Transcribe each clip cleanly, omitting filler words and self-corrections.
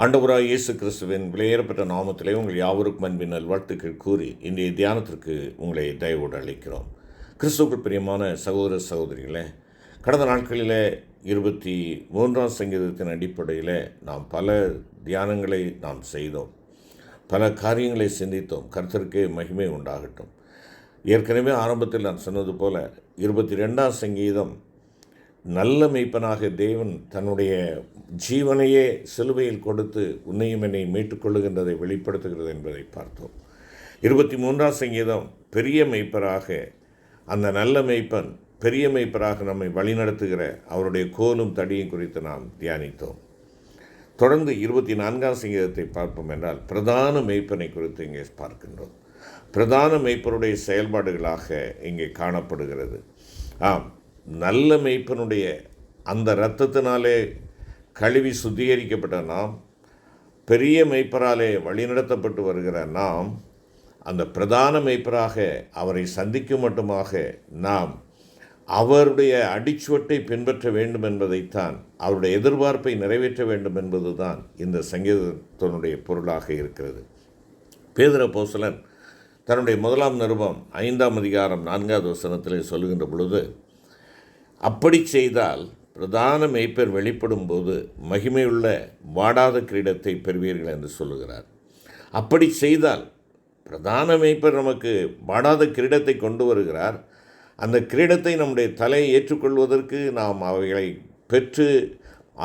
ஆண்டவராய் இயேசு கிறிஸ்துவின் விலையேறப்பட்ட நாமத்திலே உங்கள் யாவருக்கும் அன்பின் நல்வாழ்த்துக்கள் கூறி இன்றைய தியானத்திற்கு உங்களை தயவோடு அழைக்கிறோம். கிறிஸ்துவுக்குள் பிரியமான சகோதர சகோதரிகளே, கடந்த நாட்களில் 23ஆம் சங்கீதத்தின் அடிப்படையில் நாம் பல தியானங்களை நாம் செய்தோம், பல காரியங்களை சிந்தித்தோம். கர்த்தருக்கே மகிமை உண்டாகட்டும். ஏற்கனவே ஆரம்பத்தில் நான் சொன்னது போல 22ஆம் சங்கீதம் நல்ல மெய்ப்பனாக தேவன் தன்னுடைய ஜீவனையே சிலுவையில் கொடுத்து உன்னையும் என்னை மீட்டுக்கொள்ளுகின்றதை வெளிப்படுத்துகிறது என்பதை பார்த்தோம். 23ஆம் சங்கீதம் பெரிய மெய்ப்பராக, அந்த நல்ல மெய்ப்பன் பெரிய மெய்ப்பராக நம்மை வழிநடத்துகிற அவருடைய கோலும் தடியும் குறித்து நாம் தியானித்தோம். தொடர்ந்து 24ஆம் சங்கீதத்தை பார்ப்போம் என்றால் பிரதான மெய்ப்பனை குறித்து இங்கே பார்க்கின்றோம். பிரதான மெய்ப்பருடைய செயல்பாடுகளாக இங்கே காணப்படுகிறது. ஆம், நல்ல மெய்ப்பனுடைய அந்த இரத்தத்தினாலே கழுவி சுத்திகரிக்கப்பட்ட நாம், பெரிய மெய்ப்பராலே வழிநடத்தப்பட்டு வருகிற நாம், அந்த பிரதான மெய்ப்பராக அவரை சந்திக்கும் மட்டுமாக நாம் அவருடைய அடிச்சுவட்டை பின்பற்ற வேண்டும் என்பதைத்தான், அவருடைய எதிர்பார்ப்பை நிறைவேற்ற வேண்டும் என்பதுதான் இந்த சங்கீதத்தினுடைய பொருளாக இருக்கிறது. பேதுரு அப்போஸ்தலன் தன்னுடைய 1 நிருபம் 5ஆம் அதிகாரம் 4வது வசனத்திலே சொல்லுகின்ற பொழுது, அப்படி செய்தால் பிரதான மெய்ப்பர் வெளிப்படும் போது மகிமையுள்ள வாடாத கிரீடத்தை பெறுவீர்கள் என்று சொல்லுகிறார். அப்படி செய்தால் பிரதான மெய்ப்பர் நமக்கு வாடாத கிரீடத்தை கொண்டு வருகிறார். அந்த கிரீடத்தை நம்முடைய தலையை ஏற்றுக்கொள்வதற்கு, நாம் அவைகளை பெற்று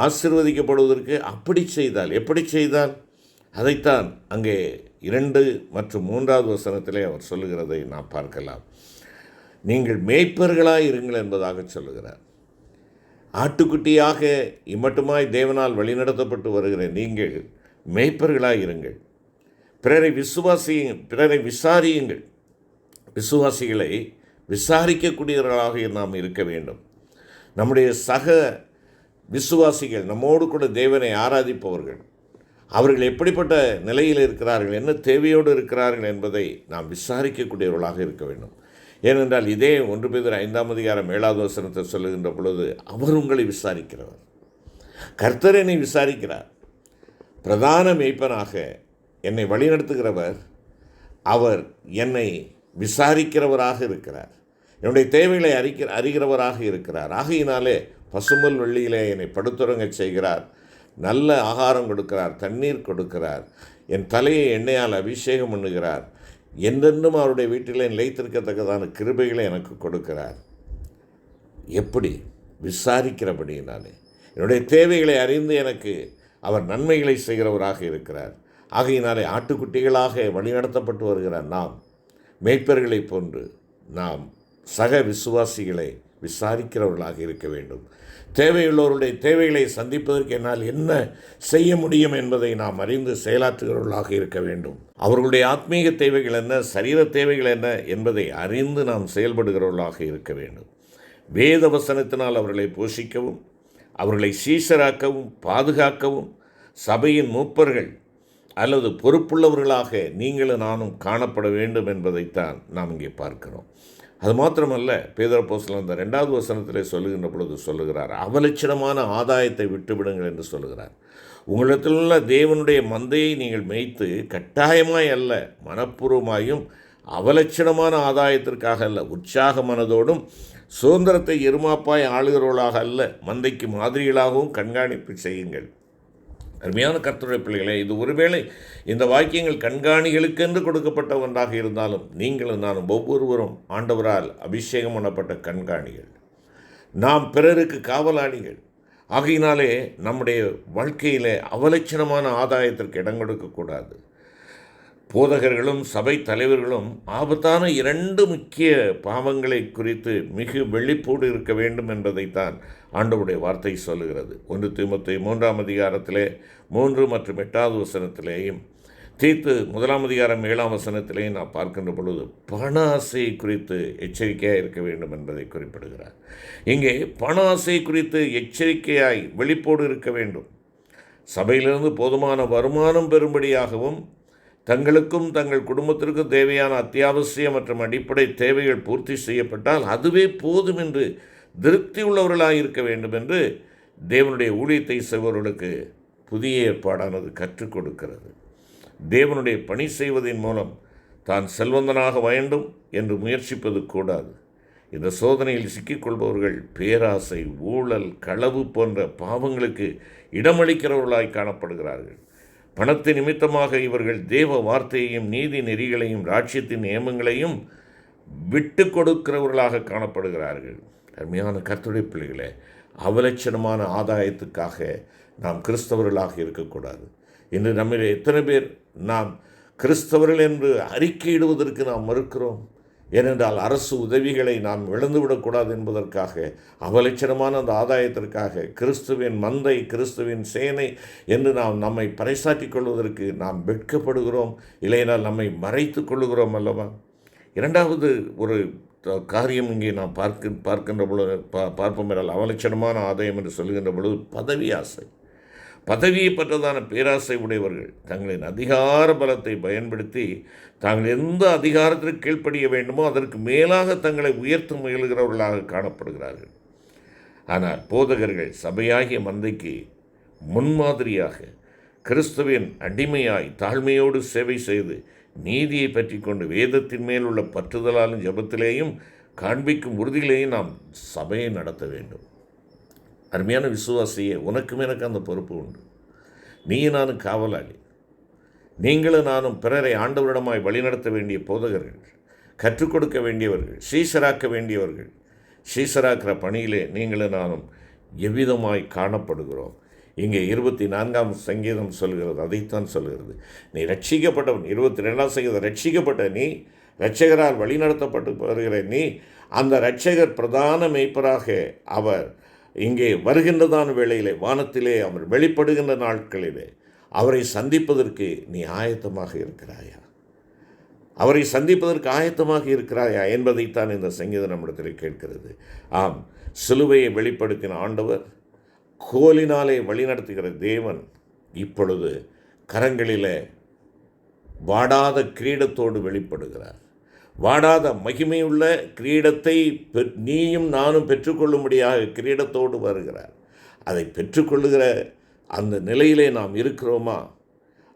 ஆசீர்வதிக்கப்படுவதற்கு அப்படி செய்தால், எப்படி செய்தால், அதைத்தான் அங்கே 2 மற்றும் 3வது வசனத்திலே அவர் சொல்லுகிறதை நாம் பார்க்கலாம். நீங்கள் மேய்ப்பர்களாய் இருங்கள் என்பதாக சொல்லுகிறார். ஆட்டுக்குட்டியாக இம்மட்டுமாய் தேவனால் வழிநடத்தப்பட்டு வருகிற நீங்கள் மேய்ப்பர்களாய் இருங்கள். பிறரை விசாரியுங்கள். விசுவாசிகளை விசாரிக்கக்கூடியவர்களாக நாம் இருக்க வேண்டும். நம்முடைய சக விசுவாசிகள், நம்மோடு கூட தேவனை ஆராதிப்பவர்கள், அவர்கள் எப்படிப்பட்ட நிலையில் இருக்கிறார்கள், என்ன தேவையோடு இருக்கிறார்கள் என்பதை நாம் விசாரிக்கக்கூடியவர்களாக இருக்க வேண்டும். ஏனென்றால் இதே 1 பேதுரு 5ஆம் அதிகாரம் 7வது வசனத்தை சொல்லுகின்ற பொழுது, அவர் உங்களை விசாரிக்கிறவர், கர்த்தர் என்னை விசாரிக்கிறார். பிரதான மெய்ப்பனாக என்னை வழிநடத்துகிறவர், அவர் என்னை விசாரிக்கிறவராக இருக்கிறார், என்னுடைய தேவைகளை அறிகிறவராக இருக்கிறார். ஆகையினாலே பசும்புல் வெள்ளியிலே என்னை படுத்துறங்க செய்கிறார், நல்ல ஆகாரம் கொடுக்கிறார், தண்ணீர் கொடுக்கிறார், என் தலையை எண்ணெயால் அபிஷேகம் பண்ணுகிறார், என்றென்றும் அவருடைய வீட்டிலே நிலைத்திருக்கத்தக்கதான கிருபைகளை எனக்கு கொடுக்கிறார். எப்படி? விசாரிக்கிறபடியினாலே என்னுடைய தேவைகளை அறிந்து எனக்கு அவர் நன்மைகளை செய்கிறவராக இருக்கிறார். ஆகையினாலே ஆட்டுக்குட்டிகளாக வழிநடத்தப்பட்டு வருகிறார் நாம் மேய்ப்பர்களைப் போன்று நாம் சக விசுவாசிகளை விசாரிக்கிறவர்களாக இருக்க வேண்டும். தேவையுள்ளவருடைய தேவைகளை சந்திப்பதற்கு என்னால் என்ன செய்ய முடியும் என்பதை நாம் அறிந்து செயலாற்றுகிறவர்களாக இருக்க வேண்டும். அவர்களுடைய ஆத்மீக தேவைகள் என்ன, சரீர தேவைகள் என்ன என்பதை அறிந்து நாம் செயல்படுகிறவர்களாக இருக்க வேண்டும். வேத வசனத்தினால் அவர்களை போஷிக்கவும், அவர்களை சீஷராக்கவும், பாதுகாக்கவும் சபையின் மூப்பர்கள் அல்லது பொறுப்புள்ளவர்களாக நீங்களும் நானும் காணப்பட வேண்டும் என்பதைத்தான் நாம் இங்கே பார்க்கிறோம். அது மாத்திரமல்ல, பேதுரு அப்போஸ்தலன் அந்த 2வது வசனத்திலே சொல்லுகின்ற பொழுது சொல்லுகிறார், அவலட்சணமான ஆதாயத்தை விட்டுவிடுங்கள் என்று சொல்லுகிறார். உங்களிடத்திலுள்ள தேவனுடைய மந்தையை நீங்கள் மேய்த்து கட்டாயமாய் அல்ல, மனப்பூர்வமாயும் அவலட்சணமான ஆதாயத்திற்காக அல்ல, உற்சாக மனதோடும் சுதந்திரத்தை எருமாப்பாய் ஆளுகிறவர்களாக அல்ல, மந்தைக்கு மாதிரிகளாகவும் கண்காணிப்பு செய்யுங்கள். அருமையான கர்த்தருடைய பிள்ளைகளே, இது ஒருவேளை இந்த வாக்கியங்கள் கண்காணிகளுக்கென்று கொடுக்கப்பட்ட ஒன்றாக இருந்தாலும், நீங்களும் நானும் ஒவ்வொருவரும் ஆண்டவரால் அபிஷேகம் பண்ணப்பட்ட கண்காணிகள். நாம் பிறருக்கு காவலாளிகள். ஆகையினாலே நம்முடைய வாழ்க்கையிலே அவலட்சணமான ஆதாயத்திற்கு இடம் கொடுக்கக்கூடாது. போதகர்களும் சபை தலைவர்களும் ஆபத்தான 2 முக்கிய பாவங்களை குறித்து மிக வெளிப்போடு இருக்க வேண்டும் என்பதைத்தான் ஆண்டவருடைய வார்த்தை சொல்லுகிறது. 1 தீமோத்தேயு 3ஆம் அதிகாரத்திலே 3 மற்றும் 8வது வசனத்திலேயும், தீத்து 1ஆம் அதிகாரம் 7ஆம் வசனத்திலேயும் நாம் பார்க்கின்ற பொழுது பண ஆசை குறித்து எச்சரிக்கையாக இருக்க வேண்டும் என்பதை குறிப்பிடுகிறார். இங்கே பண ஆசை குறித்து எச்சரிக்கையாய் வெளிப்போடு இருக்க வேண்டும். சபையிலிருந்து போதுமான வருமானம் பெறும்படியாகவும், தங்களுக்கும் தங்கள் குடும்பத்திற்கும் தேவையான அத்தியாவசிய மற்றும் அடிப்படை தேவைகள் பூர்த்தி செய்யப்பட்டால் அதுவே போதும் என்று திருப்தி உள்ளவர்களாக இருக்க வேண்டும் என்று தேவனுடைய ஊழியத்தை செய்பவர்களுக்கு புதிய ஏற்பாடானது கற்றுக் கொடுக்கிறது. தேவனுடைய பணி செய்வதன் மூலம் தான் செல்வந்தனாக வேண்டும் என்று முயற்சிப்பது கூடாது. இந்த சோதனையில் சிக்கிக்கொள்பவர்கள் பேராசை, ஊழல், களவு போன்ற பாவங்களுக்கு இடமளிக்கிறவர்களாய் காணப்படுகிறார்கள். பணத்தின் நிமித்தமாக இவர்கள் தேவ வார்த்தையையும் நீதி நெறிகளையும் ராட்சியத்தின் நியமங்களையும் விட்டு கொடுக்கிறவர்களாக காணப்படுகிறார்கள். அருமையான கர்த்தருடைய பிள்ளைகளே, அவலட்சணமான ஆதாயத்துக்காக நாம் கிறிஸ்தவர்களாக இருக்கக்கூடாது. இன்று நம்மில் எத்தனை பேர் நாம் கிறிஸ்தவர்கள் என்று அறிக்கையிடுவதற்கு நாம் மறுக்கிறோம்? ஏனென்றால் அரசு உதவிகளை நாம் இழந்துவிடக்கூடாது என்பதற்காக, அவலட்சணமான அந்த ஆதாயத்திற்காக கிறிஸ்துவின் மந்தை, கிறிஸ்துவின் சேனை என்று நாம் நம்மை பறைசாற்றிக் கொள்வதற்கு நாம் வெட்கப்படுகிறோம். இல்லைனால் நம்மை மறைத்து கொள்ளுகிறோம் அல்லவா? இரண்டாவது ஒரு காரியம் இங்கே நாம் பார்க்கின்ற பொழுது பார்ப்போம் என்றால், அவலட்சணமான ஆதாயம் என்று சொல்கின்ற பொழுது பதவி ஆசை. பதவியை பற்றதான பேராசை உடையவர்கள் தங்களின் அதிகார பலத்தை பயன்படுத்தி தாங்கள் எந்த அதிகாரத்திற்கு கீழ்ப்படிய வேண்டுமோ அதற்கு மேலாக தங்களை உயர்த்த முயல்கிறவர்களாக காணப்படுகிறார்கள். ஆனால் போதகர்கள் சபையாகிய மந்தைக்கு முன்மாதிரியாக கிறிஸ்துவின் அடிமையாய் தாழ்மையோடு சேவை செய்து நீதியை பற்றி கொண்டு வேதத்தின் மேல் உள்ள பற்றுதலாலும் ஜபத்திலேயும் காண்பிக்கும் உறுதியிலேயும் நாம் சபையை நடத்த வேண்டும். அருமையான விசுவாசியே, உனக்கும் எனக்கு அந்த பொறுப்பு உண்டு. நீ நானும் காவலாளி. நீங்களும் நானும் பிறரை ஆண்டவரிடமாய் வழிநடத்த வேண்டிய போதகர்கள், கற்றுக் கொடுக்க வேண்டியவர்கள், சீசராக்க வேண்டியவர்கள். சீசராக்கிற பணியிலே நீங்களும் நானும் எவ்விதமாய் காணப்படுகிறோம்? இங்கே 24ஆம் சங்கீதம் சொல்கிறது, அதைத்தான் சொல்கிறது. நீ ரட்சிக்கப்பட்டவன். 22ஆம் சங்கீதம், ரட்சிக்கப்பட்ட நீ, இரட்சகரால் வழிநடத்தப்பட்டு வருகிற நீ, அந்த இரட்சகர் பிரதான மேய்ப்பராக அவர் இங்கே வருகின்றதான வேளையிலே, வானத்திலே அவர் வெளிப்படுகின்ற நாட்களிலே அவரை சந்திப்பதற்கு நீ ஆயத்தமாக இருக்கிறாயா? அவரை சந்திப்பதற்கு ஆயத்தமாக இருக்கிறாயா என்பதைத்தான் இந்த சங்கீதம் நம்மிடத்தில் கேட்கிறது. ஆம், சிலுவையை வெளிப்படுத்தின ஆண்டவர், கோலினாலே வழிநடத்துகிற தேவன் இப்பொழுது கரங்களிலே வாடாத கிரீடத்தோடு வெளிப்படுகிறார். வாடாத மகிமையுள்ள கிரீடத்தை நீயும் நானும் பெற்றுக்கொள்ளும்படியாக கிரீடத்தோடு வருகிறார். அதை பெற்றுக்கொள்ளுகிற அந்த நிலையிலே நாம் இருக்கிறோமா?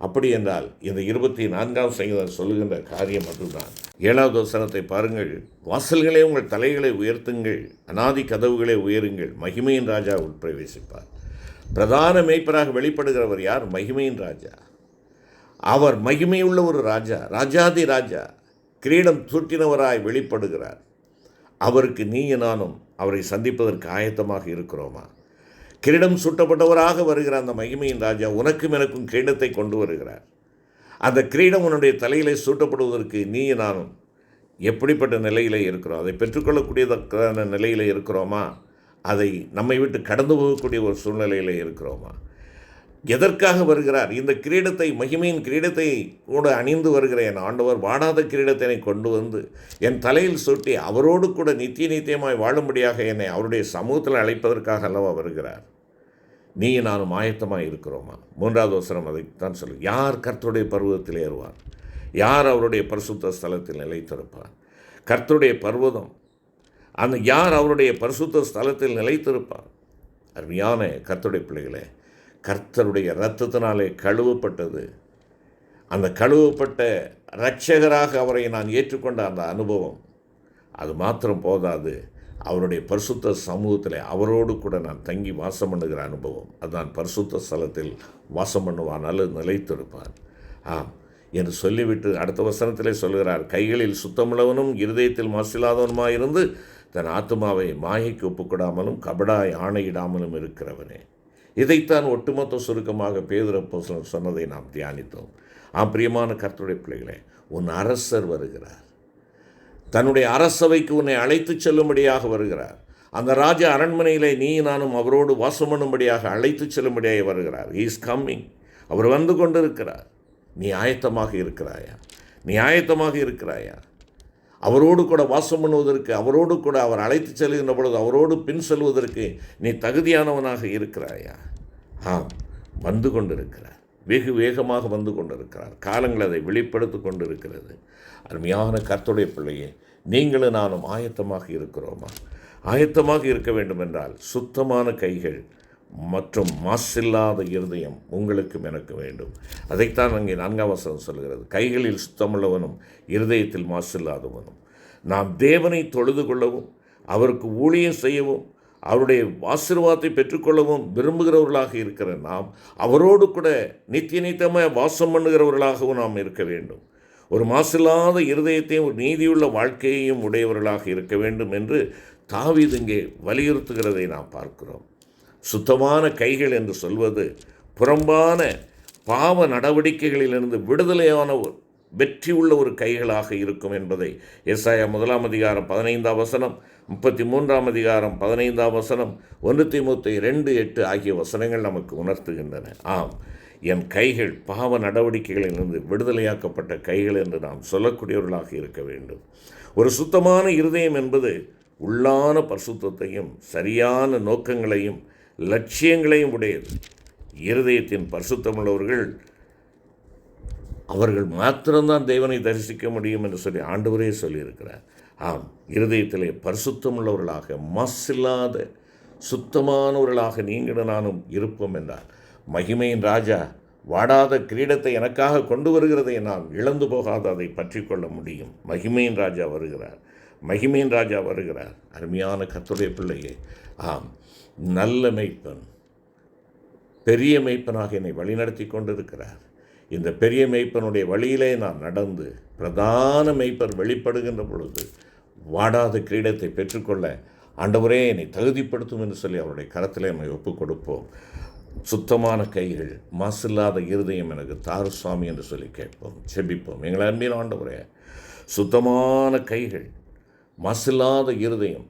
அப்படி என்றால் இந்த 24ஆம் சங்கீதம் சொல்லுகின்ற காரியம் அதுதான். 7வது வசனத்தை பாருங்கள். வாசல்களே உங்கள் தலைகளை உயர்த்துங்கள், அநாதி கதவுகளே உயருங்கள், மகிமையின் ராஜா உட்பிரவேசிப்பார். பிரதான மேய்ப்பராக வெளிப்படுகிறவர் யார்? மகிமையின் ராஜா. அவர் மகிமையுள்ள ஒரு ராஜா, ராஜாதி ராஜா, கிரீடம் சூட்டினவராய் வெளிப்படுகிறார். அவருக்கு நீயும் நானும் அவரை சந்திப்பதற்கு ஆயத்தமாக இருக்கிறோமா? கிரீடம் சூட்டப்பட்டவராக வருகிற அந்த மகிமையின் ராஜா உனக்கும் எனக்கும் கிரீடத்தை கொண்டு வருகிறார். அந்த கிரீடம் உன்னுடைய தலையிலே சூட்டப்படுவதற்கு நீயும் நானும் எப்படிப்பட்ட நிலையிலே இருக்கிறோம்? அதை பெற்றுக்கொள்ளக்கூடியதற்கான நிலையில் இருக்கிறோமா? அதை நம்மை விட்டு கடந்து போகக்கூடிய ஒரு சூழ்நிலையில் இருக்கிறோமா? எதற்காக வருகிறார்? இந்த கிரீடத்தை, மகிமையின் கிரீடத்தை கூட அணிந்து வருகிற என் ஆண்டவர் வாடாத கிரீடத்தினை கொண்டு வந்து என் தலையில் சூட்டி அவரோடு கூட நித்தியமாய் வாழும்படியாக என்னை அவருடைய சமூகத்தில் அழைப்பதற்காக அல்லவா வருகிறார். நீ நானும் ஆயத்தமாக இருக்கிறோமா? 3வது வசனம் அதைத்தான் சொல்லு. யார் கர்த்தருடைய பர்வதத்தில் ஏறுவார்? யார் அவருடைய பரிசுத்த ஸ்தலத்தில் நிலைத்திருப்பார்? கர்த்தருடைய பர்வதம், அந்த யார் அவருடைய பரிசுத்த ஸ்தலத்தில் நிலைத்திருப்பார்? அருமையான கர்த்தருடைய பிள்ளைகளே, கர்த்தருடைய இரத்தத்தினாலே கழுவப்பட்டது. அந்த கழுவப்பட்ட இரட்சகராக அவரை நான் ஏற்றுக்கொண்ட அந்த அனுபவம், அது மாத்திரம் போதாது, அவருடைய பரிசுத்த சமூகத்தில் அவரோடு கூட நான் தங்கி வாசம் பண்ணுகிற அனுபவம், அதுதான் பரிசுத்த ஸ்தலத்தில் வாசம் பண்ணுவான் அல்லது நிலைத்திருப்பார். ஆம் என்று சொல்லிவிட்டு அடுத்த வசனத்திலே சொல்கிறார், கைகளில் சுத்தமுள்ளவனும் இருதயத்தில் மாசில்லாதவனுமாய் இருந்து தன் ஆத்துமாவை மாயைக்கு ஒப்புக்கொடாமலும் கபடாய் ஆணையிடாமலும் இருக்கிறவனே. இதைத்தான் ஒட்டுமொத்த சுருக்கமாக பேதுரு அப்போஸ்தலன் சொன்னதை நாம் தியானித்தோம். பிரியமான கர்த்தருடைய பிள்ளைகளே, உன் அரசர் வருகிறார். தன்னுடைய அரசவைக்கு உன்னை அழைத்து செல்லும்படியாக வருகிறார். அந்த ராஜ அரண்மனையிலே நீ நானும் அவரோடு வாசம் பண்ணும்படியாக அழைத்து செல்லும்படியாக வருகிறார். He is coming. அவர் வந்து கொண்டிருக்கிறார். நீ ஆயத்தமாக இருக்கிறாயா? நீ ஆயத்தமாக இருக்கிறாயா? அவரோடு கூட வாசம் பண்ணுவதற்கு, அவரோடு கூட அவர் அழைத்து செல்கின்ற பொழுது அவரோடு பின் செல்வதற்கு நீ தகுதியானவனாக இருக்கிறாயா? வந்து கொண்டிருக்கிறார். வெகு வேகமாக வந்து கொண்டிருக்கிறார். காலங்கள் அதை வெளிப்படுத்தி கொண்டிருக்கிறது. அருமையான கர்த்தருடைய பிள்ளையே, நீங்களும் நானும் ஆயத்தமாக இருக்கிறோமா? ஆயத்தமாக இருக்க வேண்டும் என்றால் சுத்தமான கைகள், மற்றும் மாசில்லாத இருதயம் உங்களுக்கும் எனக்கு வேண்டும். அதைத்தான் அங்கே 4ஆம் வசனம் சொல்கிறது. கைகளில் சுத்தமுள்ளவனும் இருதயத்தில் மாசில்லாதவனும். நாம் தேவனை தொழுது கொள்ளவும் அவருக்கு ஊழியம் செய்யவும் அவருடைய ஆசீர்வாதத்தை பெற்றுக்கொள்ளவும் விரும்புகிறவர்களாக இருக்கிற நாம் அவரோடு கூட நித்திய நித்தியமாக வாசம் பண்ணுகிறவர்களாகவும் நாம் இருக்க வேண்டும். ஒரு மாசில்லாத இருதயத்தையும் ஒரு நீதியுள்ள வாழ்க்கையையும் உடையவர்களாக இருக்க வேண்டும் என்று தாவீது இங்கே வலியுறுத்துகிறதை நாம் பார்க்கிறோம். சுத்தமான கைகள் என்று சொல்வது புறம்பான பாவ நடவடிக்கைகளிலிருந்து விடுதலையான வெற்றி உள்ள ஒரு கைகளாக இருக்கும் என்பதை எசாயா 1ஆம் அதிகாரம் 15ஆம் வசனம், 33ஆம் அதிகாரம் 15ஆம் வசனம், 1 தீமோத்தேயு 2:8 ஆகிய வசனங்கள் நமக்கு உணர்த்துகின்றன. ஆம், என் கைகள் பாவ நடவடிக்கைகளிலிருந்து விடுதலையாக்கப்பட்ட கைகள் என்று நாம் சொல்லக்கூடியவர்களாக இருக்க வேண்டும். ஒரு சுத்தமான இருதயம் என்பது உள்ளான பரிசுத்தத்தையும் சரியான நோக்கங்களையும் லட்சியங்களையும் உடையது. இருதயத்தின் பரிசுத்தமுள்ளவர்கள் அவர்கள் மாத்திரம்தான் தேவனை தரிசிக்க முடியும் என்று சொல்லி ஆண்டவரே சொல்லியிருக்கிறார். ஆம், இருதயத்திலே பரிசுத்தமுள்ளவர்களாக மாசில்லாத சுத்தமானவர்களாக நீங்களும் நானும் இருப்போம் என்றார். மகிமையின் ராஜா வாடாத கிரீடத்தை எனக்காக கொண்டு வருகிறதை நான் இழந்து போகாத அதை பற்றி கொள்ள முடியும். மகிமையின் ராஜா வருகிறார், மகிமையின் ராஜா வருகிறார். அருமையான கர்த்தருடைய பிள்ளையே, ஆம், நல்ல மேய்ப்பன் பெரிய மேய்ப்பனாக என்னை வழிநடத்தி கொண்டிருக்கிறார். இந்த பெரிய மேய்ப்பனுடைய வழியிலே நான் நடந்து பிரதான மேய்ப்பர் வெளிப்படுகின்ற பொழுது வாடாத கிரீடத்தை பெற்றுக்கொள்ள ஆண்டவரே என்னை தகுதிப்படுத்தும் என்று சொல்லி அவருடைய கரத்திலே நம்மை ஒப்புக் கொடுப்போம். சுத்தமான கைகள், மாசில்லாத இருதயம் எனக்கு தாரு சுவாமி என்று சொல்லி கேட்போம், செபிப்போம். எங்கள் அன்பின் ஆண்டவரே, சுத்தமான கைகள், மாசில்லாத இருதயம்,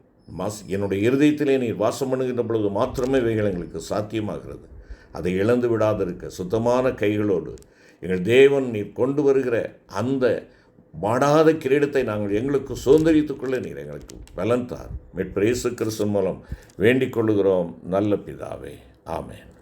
என்னுடைய இருதயத்திலே நீர் வாசம் பண்ணுகின்ற பொழுது மாத்திரமே இவைகள் எங்களுக்கு சாத்தியமாகிறது. அதை இழந்து விடாதிருக்க சுத்தமான கைகளோடு எங்கள் தேவன் நீர் கொண்டு வருகிற அந்த வாடாத கிரீடத்தை நாங்கள் எங்களுக்கு சுதந்திரித்துக்கொள்ள நீர் எங்களுக்கு பலன் தார். மீட்பர் இயேசு கிறிஸ்து மூலம் வேண்டிக் கொள்ளுகிறோம் நல்ல பிதாவே, ஆமென்.